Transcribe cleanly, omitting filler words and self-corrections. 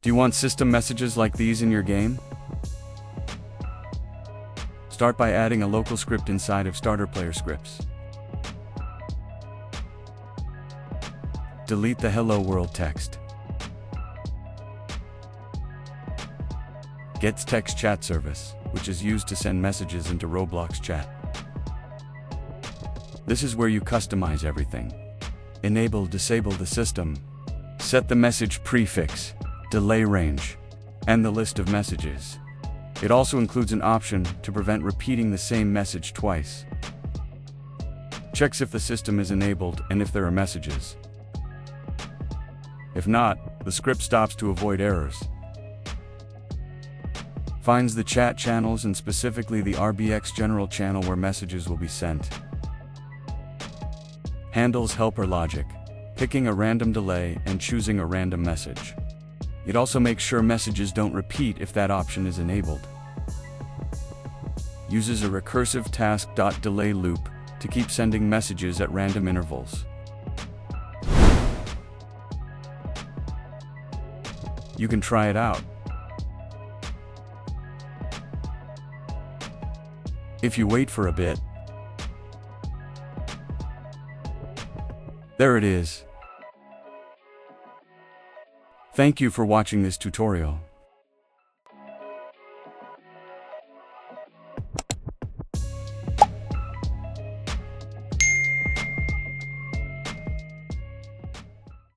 Do you want system messages like these in your game? Start by adding a local script inside of starter player scripts. Delete the Hello World text. Get text chat service, which is used to send messages into Roblox chat. This is where you customize everything. Enable, disable the system. Set the message prefix, delay range, and the list of messages. It also includes an option to prevent repeating the same message twice. Checks if the system is enabled and if there are messages. If not, the script stops to avoid errors. Finds the chat channels and specifically the RBX general channel where messages will be sent. Handles helper logic, picking a random delay and choosing a random message. It also makes sure messages don't repeat if that option is enabled. Uses a recursive task.delay loop to keep sending messages at random intervals. You can try it out. If you wait for a bit, there it is. Thank you for watching this tutorial.